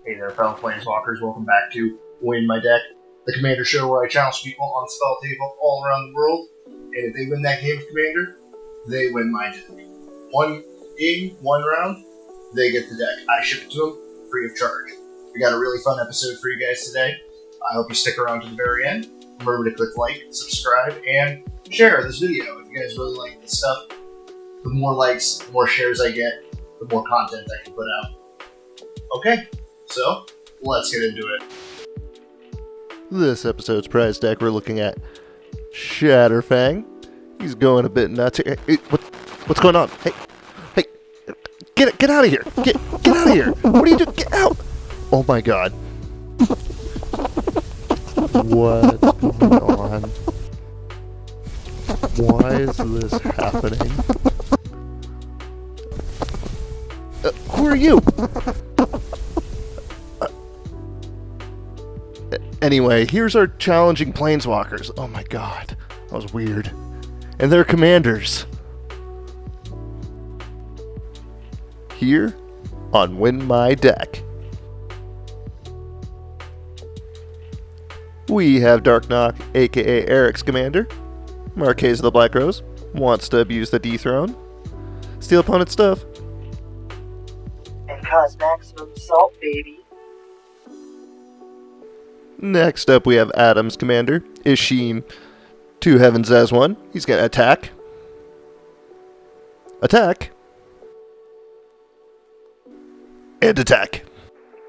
Hey there, fellow Planeswalkers. Welcome back to Win My Deck, the Commander show where I challenge people on Spelltable all around the world. And if they win that game of Commander, they win my deck. One game, one round, they get the deck. I ship it to them free of charge. We got a really fun episode for you guys today. I hope you stick around to the very end. Remember to click like, subscribe, and share this video. If you guys really like this stuff, the more likes, the more shares I get, the more content I can put out. Okay, so let's get into it. This episode's prize deck, we're looking at Chatterfang. He's going a bit nuts. Hey, what's going on? Hey, get out of here! Get out of here! What are you doing? Get out! Oh my god! What's going on? Why is this happening? Who are you? Anyway, here's our challenging planeswalkers. Oh my god, that was weird. And their commanders. Here on Win My Deck. We have Dark Knock, aka Eric's commander. Marquez of the Black Rose wants to abuse the dethrone, steal opponent's stuff, and cause maximum salt, baby. Next up, we have Adam's commander, Ishim, 2 Heavens as 1. He's going to attack. Attack. And attack.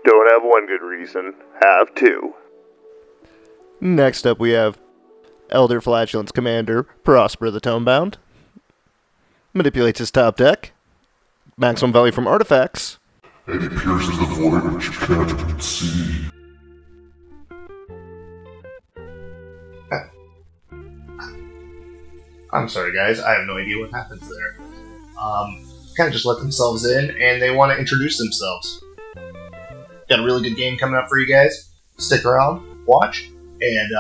Don't have one good reason. Have 2. Next up, we have Elder Flatulence commander, Prosper the Tomebound. Manipulates his top deck. Maximum value from artifacts. And he pierces the void which you can't see. I'm sorry, guys. I have no idea what happens there. Kind of just let themselves in, and they want to introduce themselves. Got a really good game coming up for you guys. Stick around, watch, and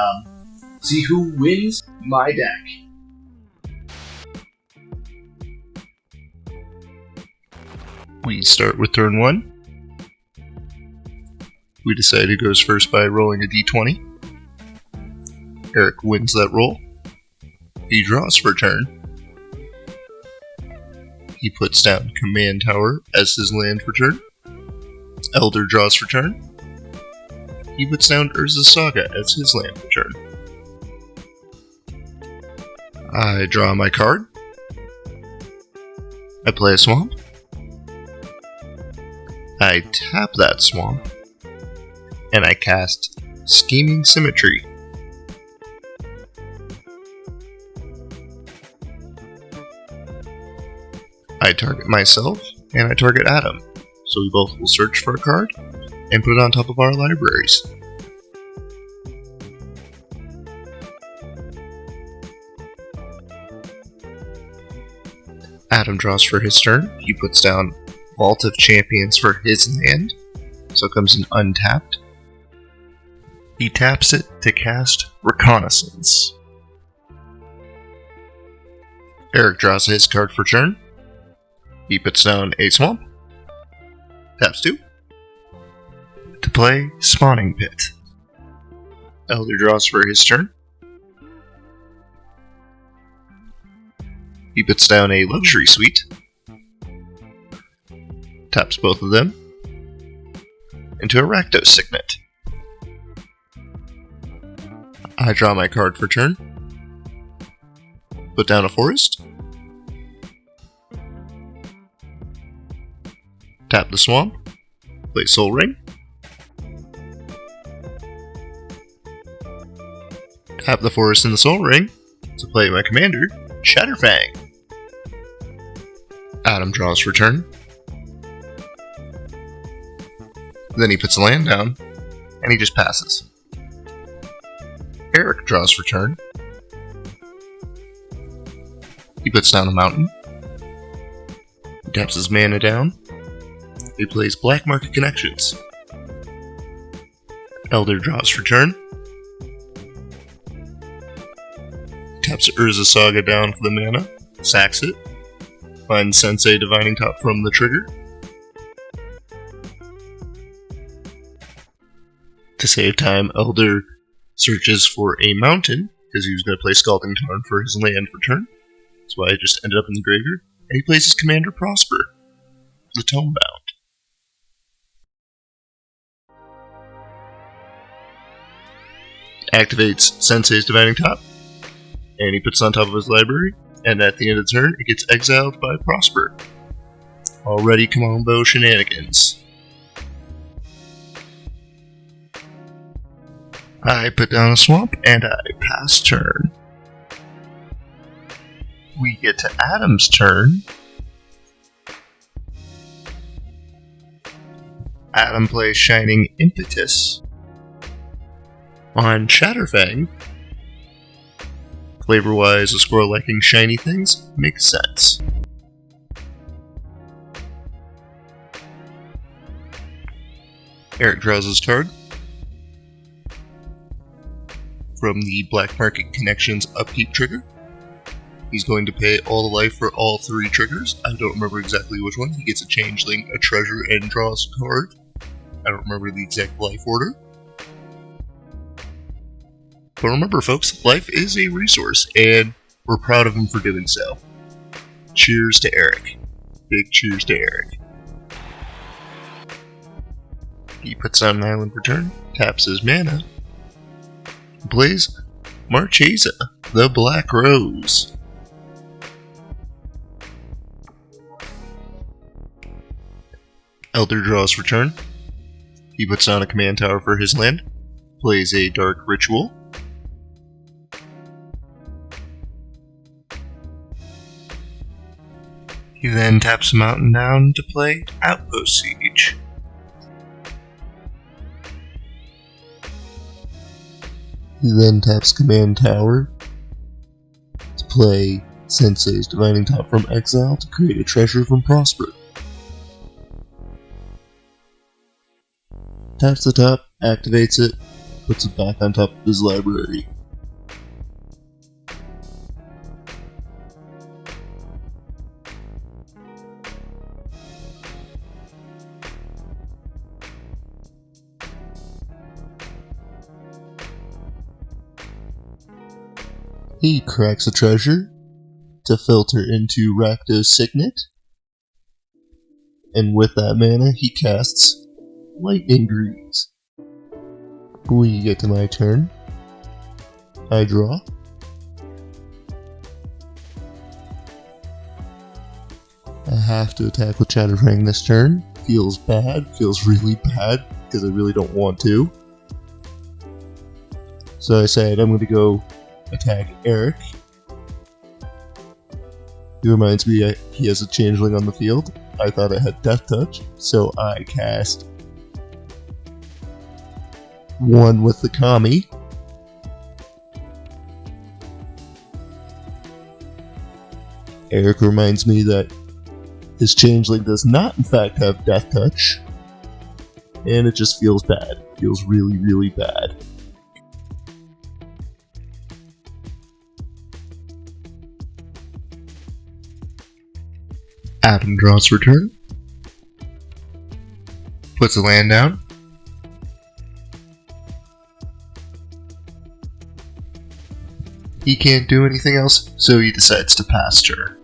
see who wins my deck. We start with turn 1. We decide who goes first by rolling a d20. Eric wins that roll. He draws for turn. He puts down Command Tower as his land for turn. Elder draws for turn. He puts down Urza's Saga as his land for turn. I draw my card. I play a swamp. I tap that swamp. And I cast Scheming Symmetry. I target myself, and I target Adam, so we both will search for a card, and put it on top of our libraries. Adam draws for his turn. He puts down Vault of Champions for his land, so it comes in untapped. He taps it to cast Reconnaissance. Eric draws his card for turn. He puts down a swamp. Taps 2. To play Spawning Pit. Elder draws for his turn. He puts down a Luxury Suite. Taps both of them. Into a Rakdos Signet. I draw my card for turn. Put down a Forest. Tap the swamp, play Soul Ring, tap the forest in the Soul Ring to play my commander, Chatterfang. Adam draws for turn. Then he puts a land down, and he just passes. Eric draws for turn. He puts down a mountain. He taps his mana down. He plays Black Market Connections. Elder draws for turn. Taps Urza's Saga down for the mana. Sacks it. Finds Sensei Divining Top from the trigger. To save time, Elder searches for a mountain, because he was going to play Scalding Tarn for his land for turn. That's why I just ended up in the graveyard. And he plays his Commander Prosper, the Tomebound. Activates Sensei's Dividing Top, and he puts it on top of his library, and at the end of the turn, it gets exiled by Prosper. Already combo shenanigans. I put down a swamp, and I pass turn. We get to Adam's turn. Adam plays Shining Impetus on Chatterfang. Flavor-wise, a squirrel liking shiny things makes sense. Eric draws his card from the Black Market Connections Upkeep trigger. He's going to pay all the life for all 3 triggers. I don't remember exactly which one. He gets a changeling, a treasure, and draws a card. I don't remember the exact life order. But remember, folks, life is a resource, and we're proud of him for doing so. Cheers to Eric. Big cheers to Eric. He puts down an island for turn, taps his mana, plays Marchesa, the Black Rose. Elder draws for turn. He puts down a command tower for his land, plays a Dark Ritual. He then taps a mountain down to play Outpost Siege. He then taps Command Tower to play Sensei's Dividing Top from exile to create a treasure from Prosper. Taps the top, activates it, puts it back on top of his library. He cracks a treasure to filter into Rakdos Signet, and with that mana he casts Lightning Greaves. We get to my turn. I draw. I have to attack with Chatterfang this turn. Feels bad, feels really bad, because I really don't want to. So I said I'm going to go attack Eric. He reminds me he has a changeling on the field. I thought it had Death Touch, so I cast 1 with the Kami. Eric reminds me that his changeling does not in fact have Death Touch, and it just feels bad. Feels really, really bad. Adam draws for turn. Puts a land down. He can't do anything else, so he decides to pass turn.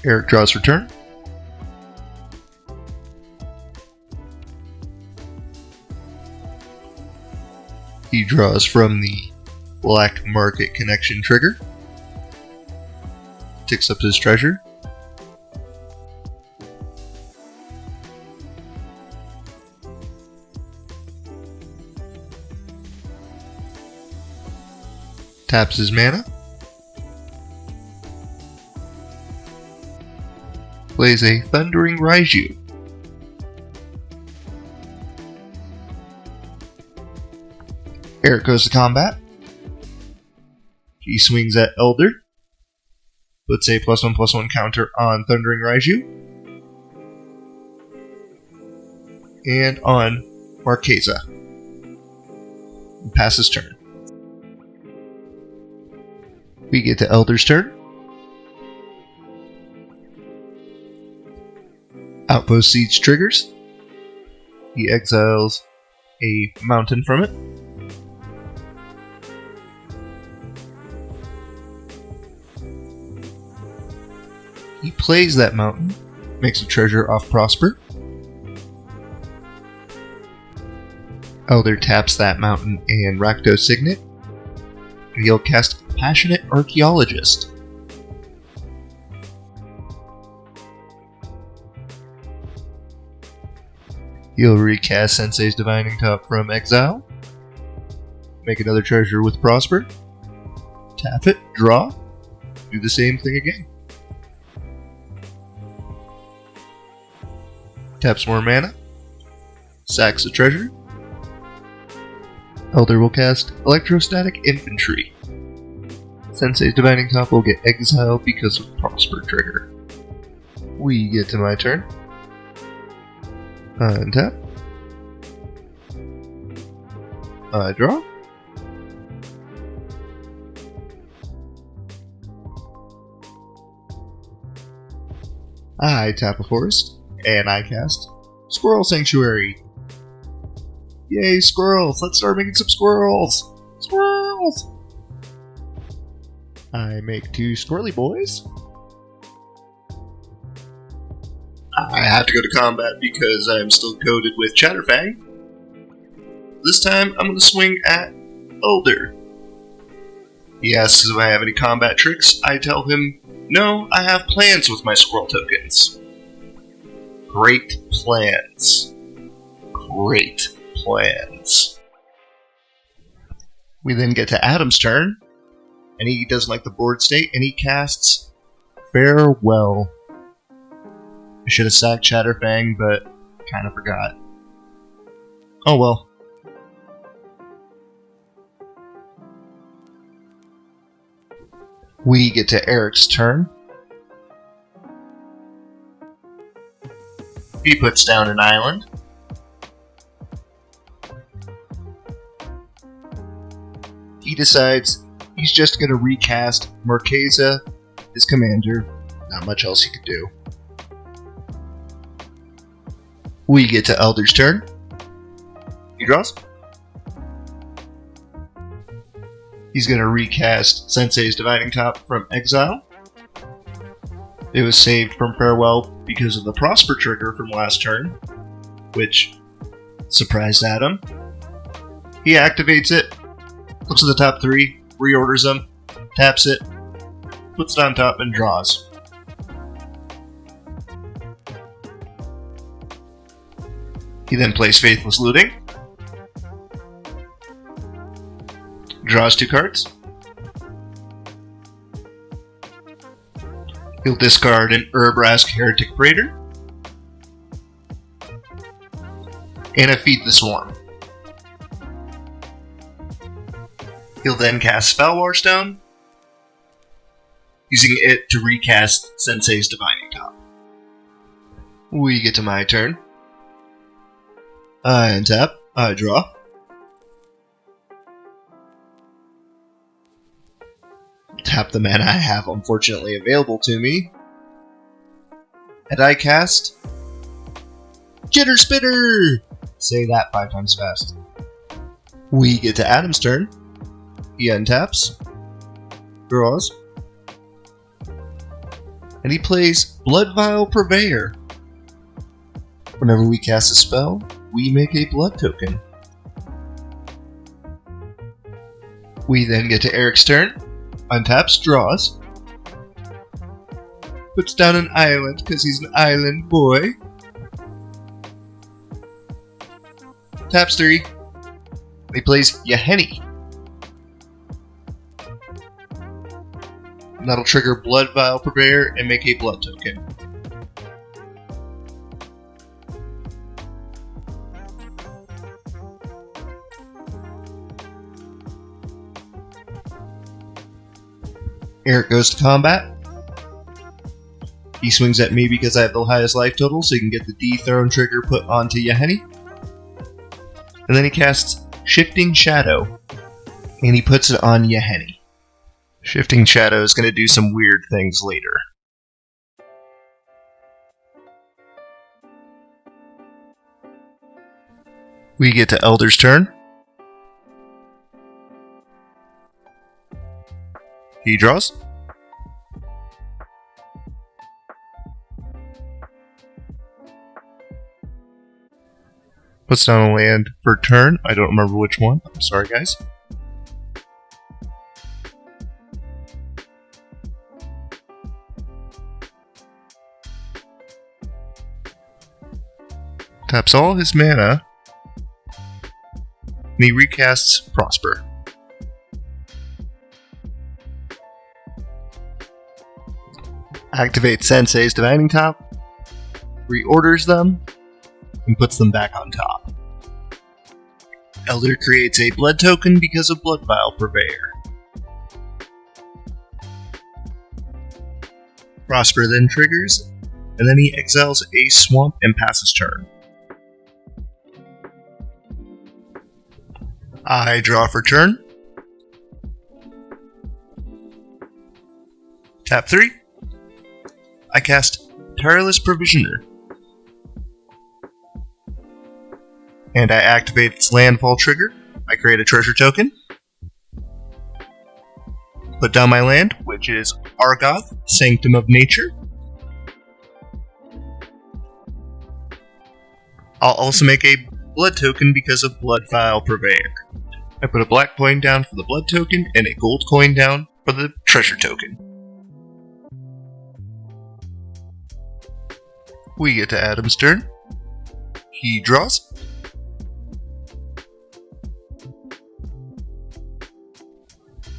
Eric draws for turn. He draws from the Black Market Connection trigger. Ticks up his treasure. Taps his mana. Plays a Thundering Raiju. Eric goes to combat. He swings at Elder. Puts a +1/+1 counter on Thundering Raiju. And on Marchesa. And passes turn. We get to Elder's turn. Outpost Siege triggers. He exiles a mountain from it. He plays that mountain, makes a treasure off Prosper. Elder taps that mountain and Rakdos Signet. He'll cast Passionate Archaeologist. He'll recast Sensei's Divining Top from exile. Make another treasure with Prosper. Tap it, draw. Do the same thing again. Taps more mana. Sacks a treasure. Elder will cast Electrostatic Infantry. Sensei's Divining Top will get exiled because of Prosper trigger. We get to my turn. Untap. I draw. I tap a forest, and I cast Squirrel Sanctuary. Yay, squirrels! Let's start making some squirrels! Squirrels! I make 2 squirrely boys. I have to go to combat because I'm still coated with Chatterfang. This time, I'm going to swing at Elder. He asks if I have any combat tricks. I tell him, no, I have plans with my squirrel tokens. Great plans. Great plans. We then get to Adam's turn, and he doesn't like the board state, and he casts Farewell. I should have sacked Chatterfang, but kind of forgot. Oh well. We get to Eric's turn. He puts down an island. He decides he's just going to recast Marquesa, his commander. Not much else he could do. We get to Elder's turn. He draws. He's going to recast Sensei's Divining Top from exile. It was saved from Farewell because of the Prosper trigger from last turn, which surprised Adam. He activates it, looks at the top 3, reorders them, taps it, puts it on top, and draws. He then plays Faithless Looting. Draws 2 cards. He'll discard an Urbrask Heretic Raider. And a Feed the Swarm. He'll then cast Spellwar Stone, using it to recast Sensei's Divining Top. We get to my turn. I untap. I draw. Tap the mana I have unfortunately available to me. And I cast Jitter Spitter! Say that 5 times fast. We get to Adam's turn. He untaps. Draws. And he plays Blood Vial Purveyor. Whenever we cast a spell, we make a blood token. We then get to Eric's turn. Untaps, draws. Puts down an island because he's an island boy. Taps 3. He plays Yahenni. And that'll trigger Blood Vial Purveyor and make a blood token. Eric goes to combat. He swings at me because I have the highest life total, so he can get the Dethrone trigger put onto Yahenni. And then he casts Shifting Shadow, and he puts it on Yahenni. Shifting Shadow is going to do some weird things later. We get to Elder's turn. He draws. Puts down a land for turn. I don't remember which one. I'm sorry, guys. Taps all his mana. And he recasts Prosper. Activates Sensei's Divining Top. Reorders them. And puts them back on top. Elder creates a blood token because of Blood Vial Purveyor. Prosper then triggers, and then he exiles a swamp and passes turn. I draw for turn. Tap 3. I cast Tireless Provisioner. And I activate its landfall trigger. I create a treasure token. Put down my land, which is Argoth, Sanctum of Nature. I'll also make a blood token because of Blood Vial Purveyor. I put a black coin down for the blood token and a gold coin down for the treasure token. We get to Adam's turn. He draws.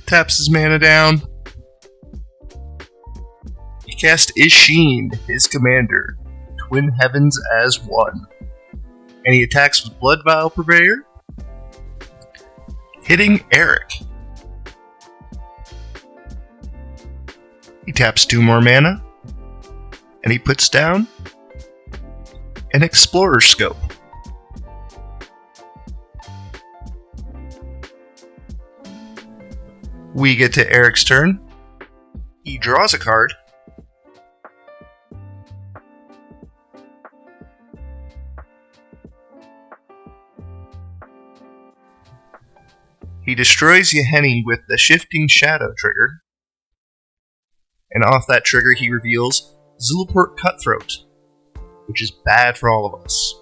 Taps his mana down. He casts Isheen, his commander, Twin Heavens as one. And he attacks with Blood Vial Purveyor, hitting Eric. He taps 2 more mana, and he puts down an Explorer Scope. We get to Eric's turn. He draws a card. He destroys Yahenni with the Shifting Shadow trigger. And off that trigger he reveals Zulaport Cutthroat, which is bad for all of us.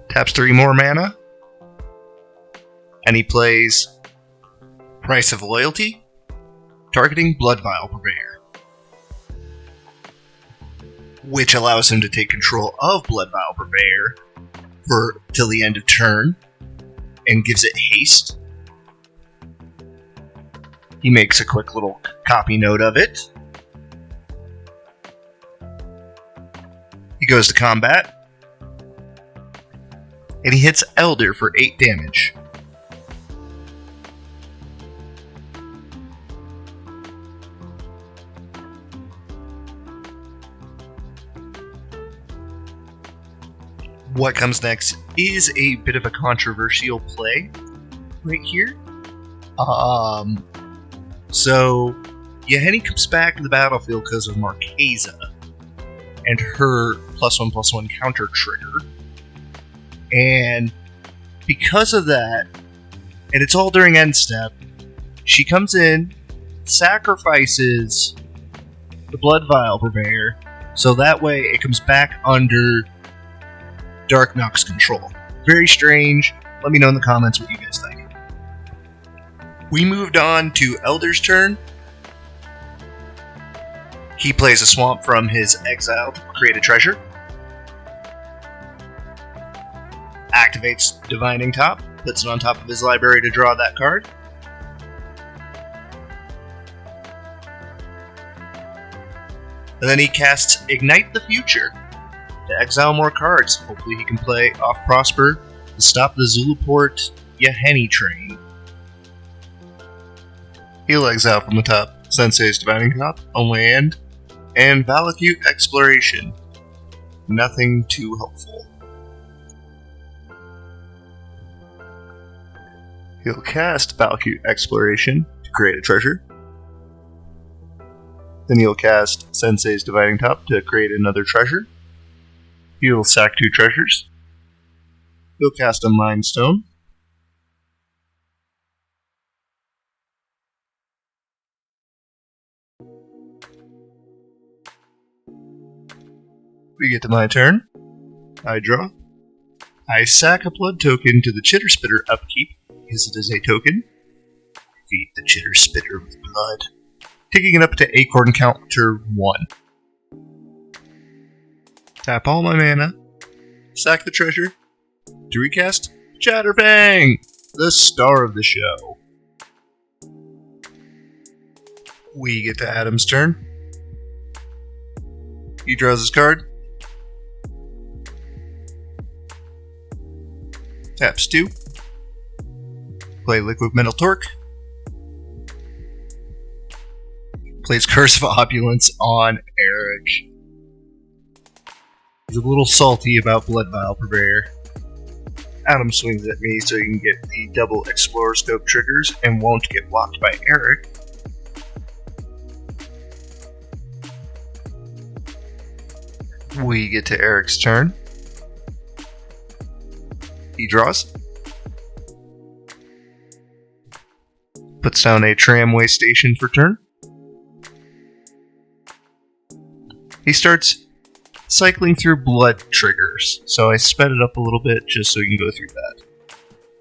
Taps 3 more mana. And he plays Price of Loyalty, targeting Blood Vial Purveyor, which allows him to take control of Blood Vial Purveyor for till the end of turn, and gives it haste. He makes a quick little copy note of it. He goes to combat. And he hits Elder for 8 damage. What comes next is a bit of a controversial play right here. So Yahenni comes back to the battlefield because of Marquesa and her +1/+1 counter trigger. And because of that, and it's all during end step, she comes in, sacrifices the Blood Vial Purveyor, so that way it comes back under Dark Nox control. Very strange. Let me know in the comments what you guys think. We moved on to Elder's turn. He plays a swamp from his exile to create a treasure. Activates Divining Top, puts it on top of his library to draw that card. And then he casts Ignite the Future to exile more cards. Hopefully he can play off Prosper to stop the Zulaport Yahenni train. He'll exile from the top Sensei's Divining Top, a land, and Valakut Exploration. Nothing too helpful. He'll cast Valakut Exploration to create a treasure. Then he'll cast Sensei's Dividing Top to create another treasure. He'll sack 2 treasures. He'll cast a Mind Stone. We get to my turn. I draw. I sack a blood token to the Chitter Spitter upkeep, because it is a token. Feed the Chitter Spitter with blood. Taking it up to Acorn counter 1. Tap all my mana. Sack the treasure. To recast Chatterfang, the star of the show. We get to Adam's turn. He draws his card. Taps 2. Play Liquid Metal Torque. Plays Curse of Opulence on Eric. He's a little salty about Blood Vial Purveyor. Adam swings at me so he can get the double Explorer Scope triggers and won't get blocked by Eric. We get to Eric's turn. He draws. Puts down a tramway station for turn. He starts cycling through blood triggers, so I sped it up a little bit just so he can go through that.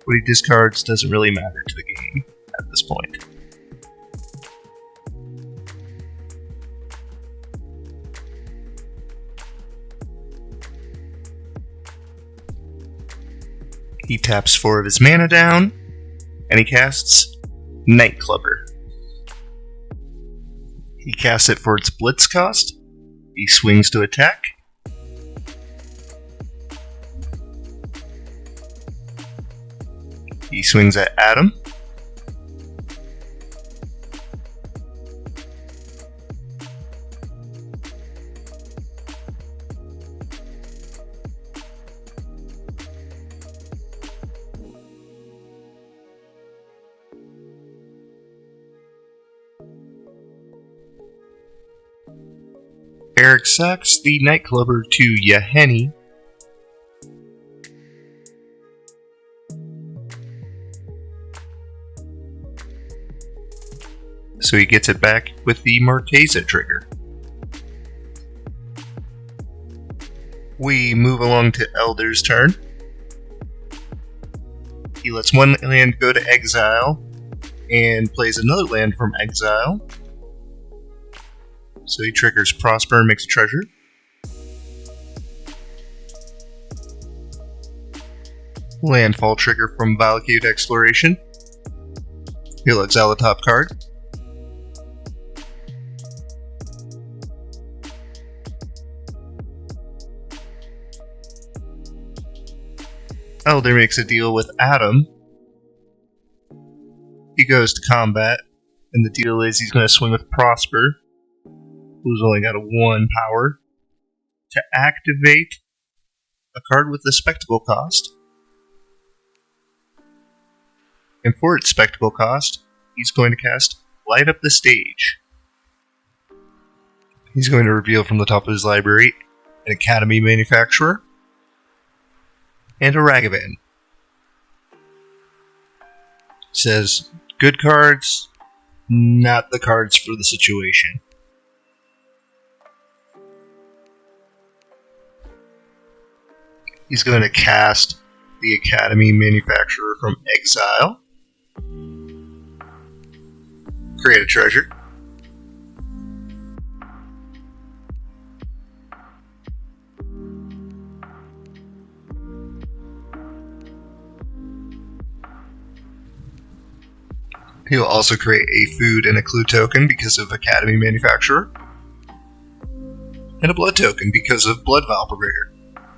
What he discards doesn't really matter to the game at this point. He taps 4 of his mana down, and he casts Nightclubber. He casts it for its blitz cost. He swings to attack. He swings at Adam. Eric sacks the Nightclubber to Yahenni. So he gets it back with the Marquesa trigger. We move along to Elder's turn. He lets one land go to exile and plays another land from exile. So he triggers Prosper and makes a treasure. Landfall trigger from Valakut Exploration. He'll exile a top card. Elder makes a deal with Adam. He goes to combat, and the deal is he's going to swing with Prosper, who's only got a 1 power, to activate a card with the Spectacle cost. And for its Spectacle cost, he's going to cast Light Up the Stage. He's going to reveal from the top of his library an Academy Manufacturer and a Ragavan. Says, good cards, not the cards for the situation. He's going to cast the Academy Manufacturer from exile. Create a treasure. He'll also create a food and a clue token because of Academy Manufacturer. And a blood token because of Blood Vial Purveyor.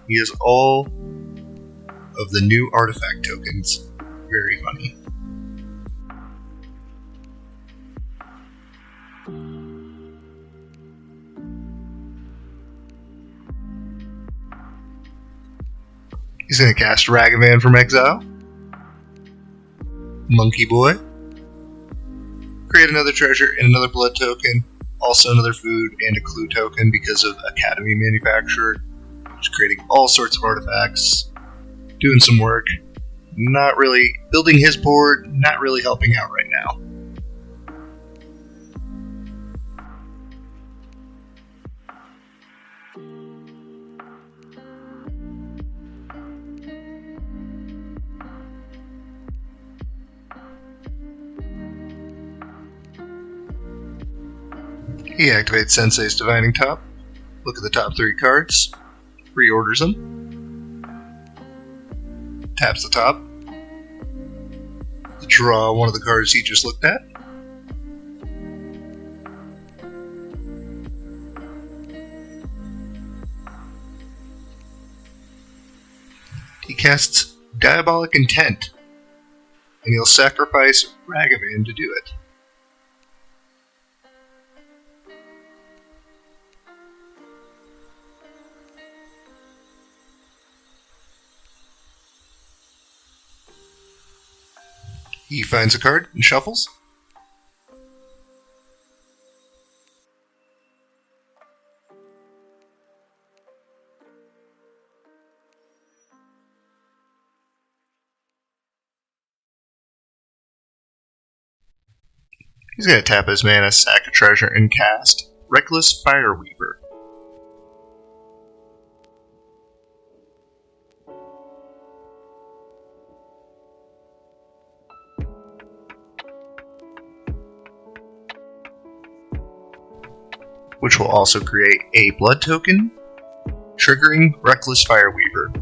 He has all of the new artifact tokens. Very funny. He's going to cast Ragavan from exile. Monkey Boy. Create another treasure and another blood token, also another food and a clue token because of Academy Manufacturer. Just creating all sorts of artifacts, doing some work, not really building his board, not really helping out right now. He activates Sensei's Divining Top, look at the top 3 cards, reorders them, taps the top, draw one of the cards he just looked at, he casts Diabolic Intent, and he'll sacrifice Ragavan to do it. He finds a card and shuffles. He's going to tap his mana, sack a treasure, and cast Reckless Fireweaver. Which will also create a blood token, triggering Reckless Fireweaver.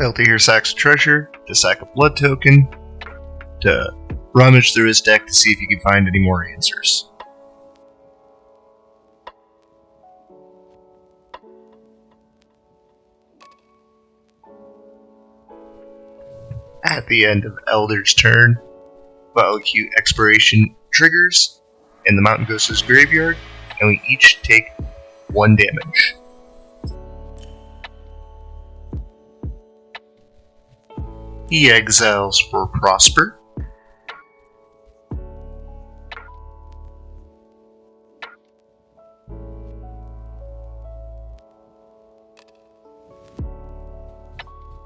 Altair sacks a treasure, to sack a blood token, to rummage through his deck to see if he can find any more answers. At the end of Elder's turn, Bioacute Expiration triggers, and the mountain goes to his graveyard, and we each take 1 damage. He exiles for Prosper.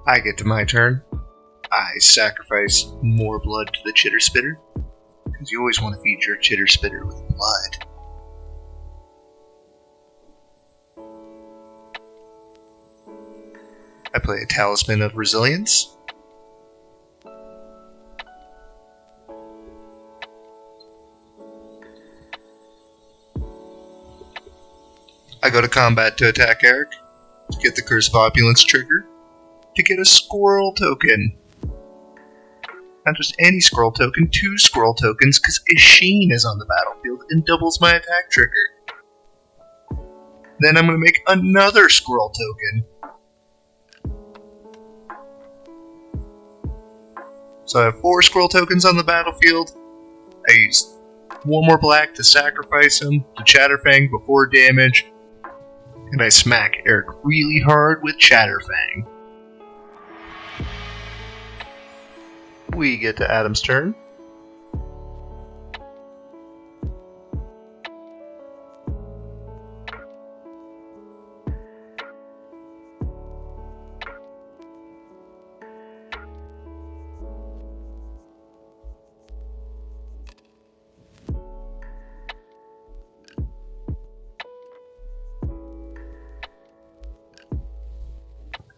I get to my turn. I sacrifice more blood to the Chitter Spitter, because you always want to feed your Chitter Spitter with blood. I play a Talisman of Resilience. I go to combat to attack Eric, to get the Curse of Opulence trigger, to get a squirrel token. Not just any squirrel token, 2 squirrel tokens, because Isheen is on the battlefield and doubles my attack trigger. Then I'm going to make another squirrel token. So I have 4 squirrel tokens on the battlefield. I use 1 more black to sacrifice him to Chatterfang before damage. And I smack Eric really hard with Chatterfang. We get to Adam's turn.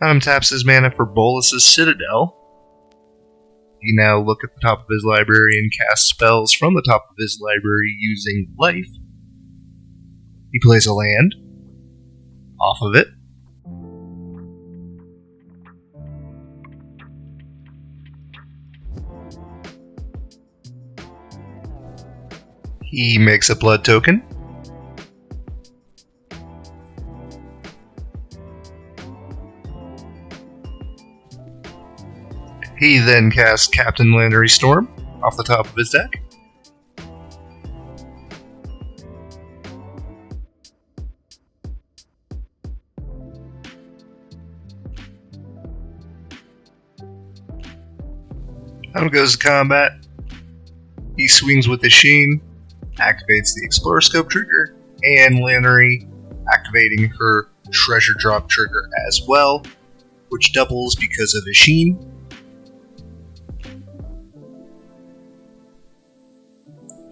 Adam taps his mana for Bolus's Citadel. He now look at the top of his library and cast spells from the top of his library using life. He plays a land off of it. He makes a blood token. He then casts Captain Lannery Storm off the top of his deck. Out goes to combat. He swings with the sheen, activates the Explorer Scope trigger, and Lannery activating her Treasure Drop trigger as well, which doubles because of the sheen.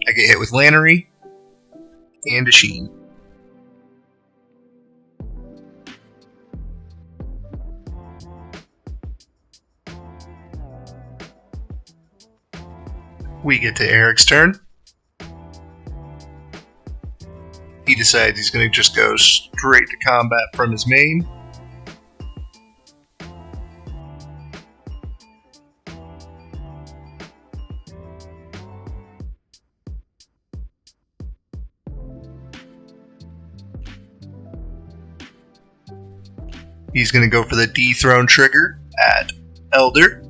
I get hit with Lannery and a sheen. We get to Eric's turn. He decides he's going to just go straight to combat from his main. He's going to go for the dethrone trigger at Elder.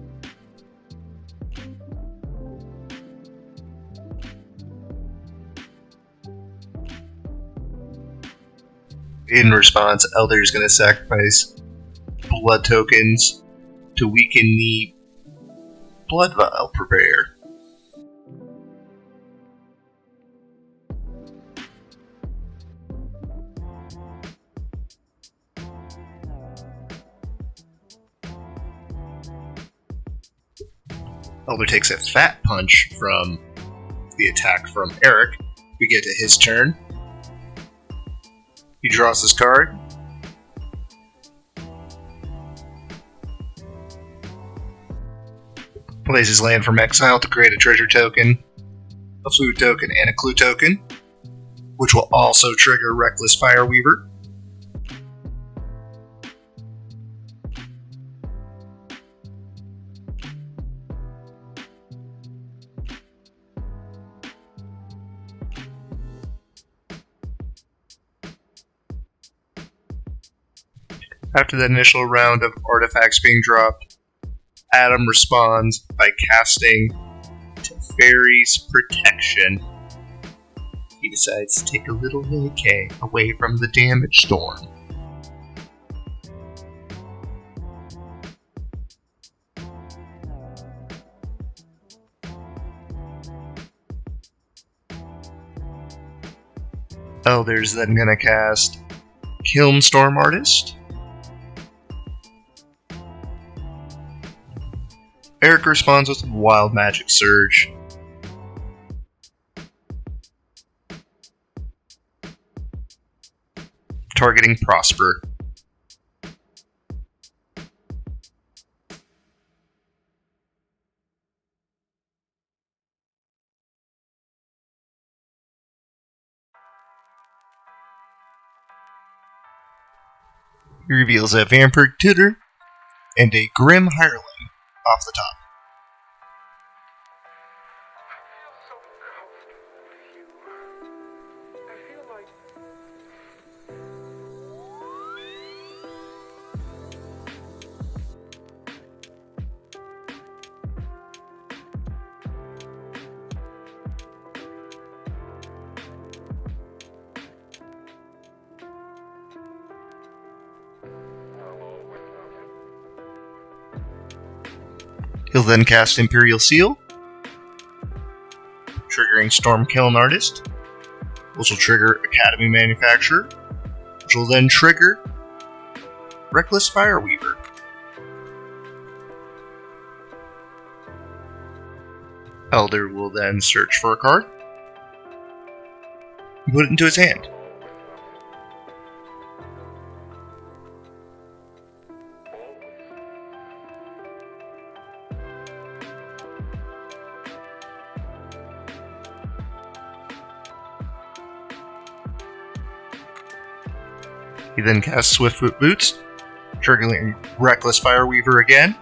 In response, Elder is going to sacrifice blood tokens to weaken the blood vial purveyor. Elder takes a fat punch from the attack from Eric. We get to his turn. He draws his card. Plays his land from exile to create a treasure token, a food token, and a clue token, which will also trigger Reckless Fireweaver. After the initial round of artifacts being dropped, Adam responds by casting Teferi's Protection. He decides to take a little vacay away from the damage storm. Elder's then gonna cast Kilnstorm Artist. Eric responds with Wild Magic Surge. Targeting Prosper. He reveals a Vampiric Tutor and a Grim Hireling off the top. He'll then cast Imperial Seal, triggering Storm Kiln Artist, which will trigger Academy Manufacturer, which will then trigger Reckless Fireweaver. Elder will then search for a card and put it into his hand. He then casts Swiftfoot Boots, triggering Reckless Fireweaver again.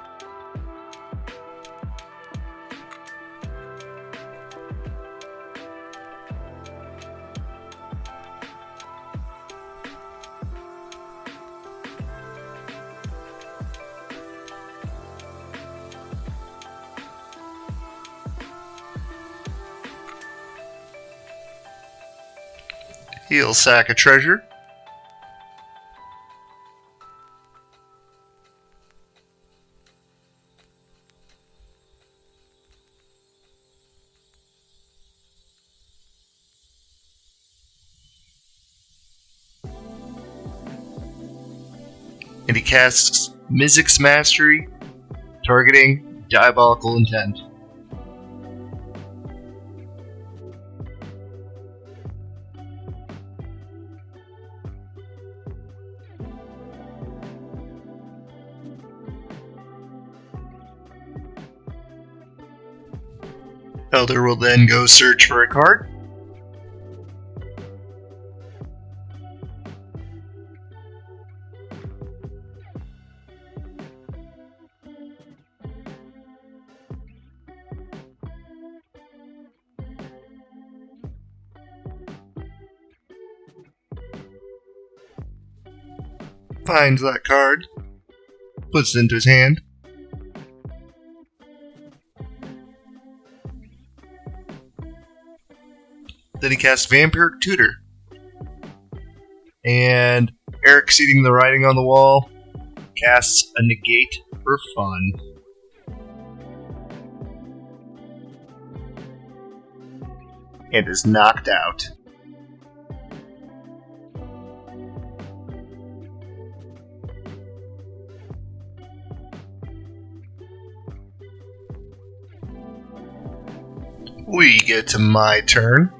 He'll sack a treasure. And he casts Mizzix Mastery, targeting Diabolical Intent. Elder will then go search for a card. Finds that card, puts it into his hand. Then he casts Vampiric Tutor. And Eric, seeing the writing on the wall, casts a Negate for fun. And is knocked out. We get to my turn.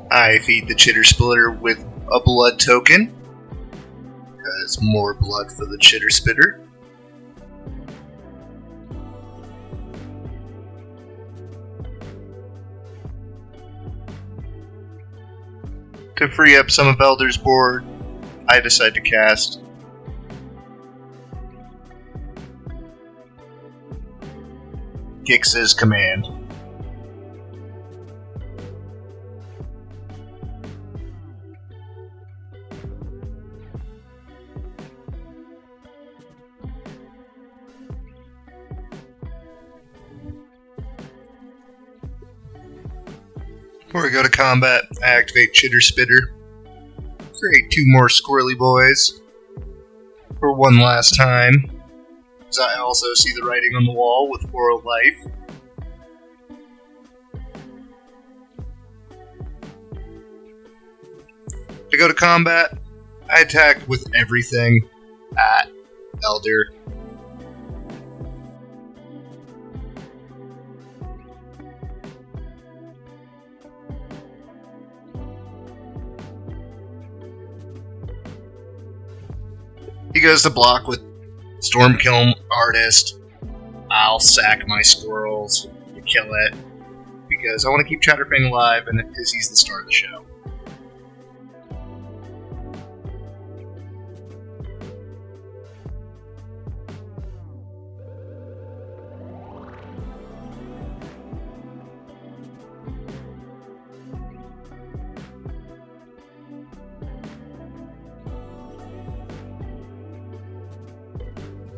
I feed the Chitter Splitter with a blood token, because more blood for the Chitter Spitter. To free up some of Elder's board, I decide to cast Gix's Command. Before we go to combat, I activate Chitter Spitter. Create 2 more squirrely boys. For one last time. As I also see the writing on the wall with 4 life. To go to combat, I attack with everything at Elder. He goes to block with Stormkiln Artist. I'll sack my squirrels to kill it, because I want to keep Chatterfang alive, and because he's the star of the show.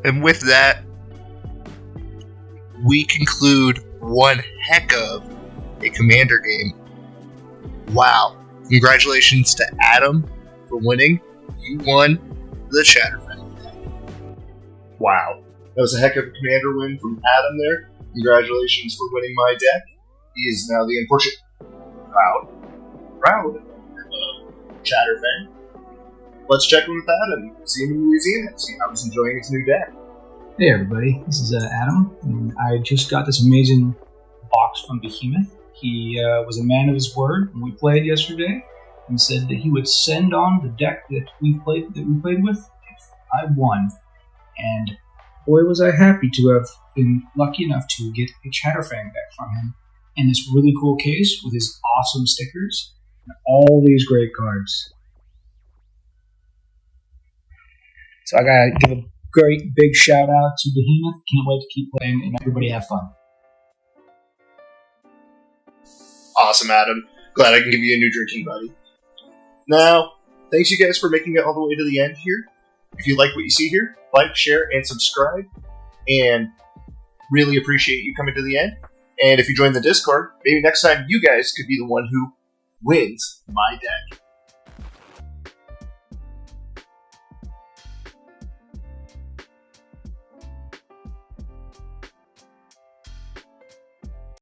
And with that, we conclude one heck of a Commander game. Wow. Congratulations to Adam for winning. You won the Chatterfang deck. Wow. That was a heck of a Commander win from Adam there. Congratulations for winning my deck. He is now the unfortunate proud of Chatterfang. Let's check in with Adam, see him in Louisiana, see how he's enjoying his new deck. Hey everybody, this is Adam, and I just got this amazing box from Behemoth. He was a man of his word when we played yesterday, and said that he would send on the deck that we played with if I won. And boy, was I happy to have been lucky enough to get a Chatterfang deck from him, in this really cool case with his awesome stickers and all these great cards. So I gotta give a great big shout out to Behemoth. Can't wait to keep playing, and everybody have fun. Awesome, Adam. Glad I can give you a new drinking buddy. Now, thanks you guys for making it all the way to the end here. If you like what you see here, like, share, and subscribe. And really appreciate you coming to the end. And if you join the Discord, maybe next time you guys could be the one who wins my deck.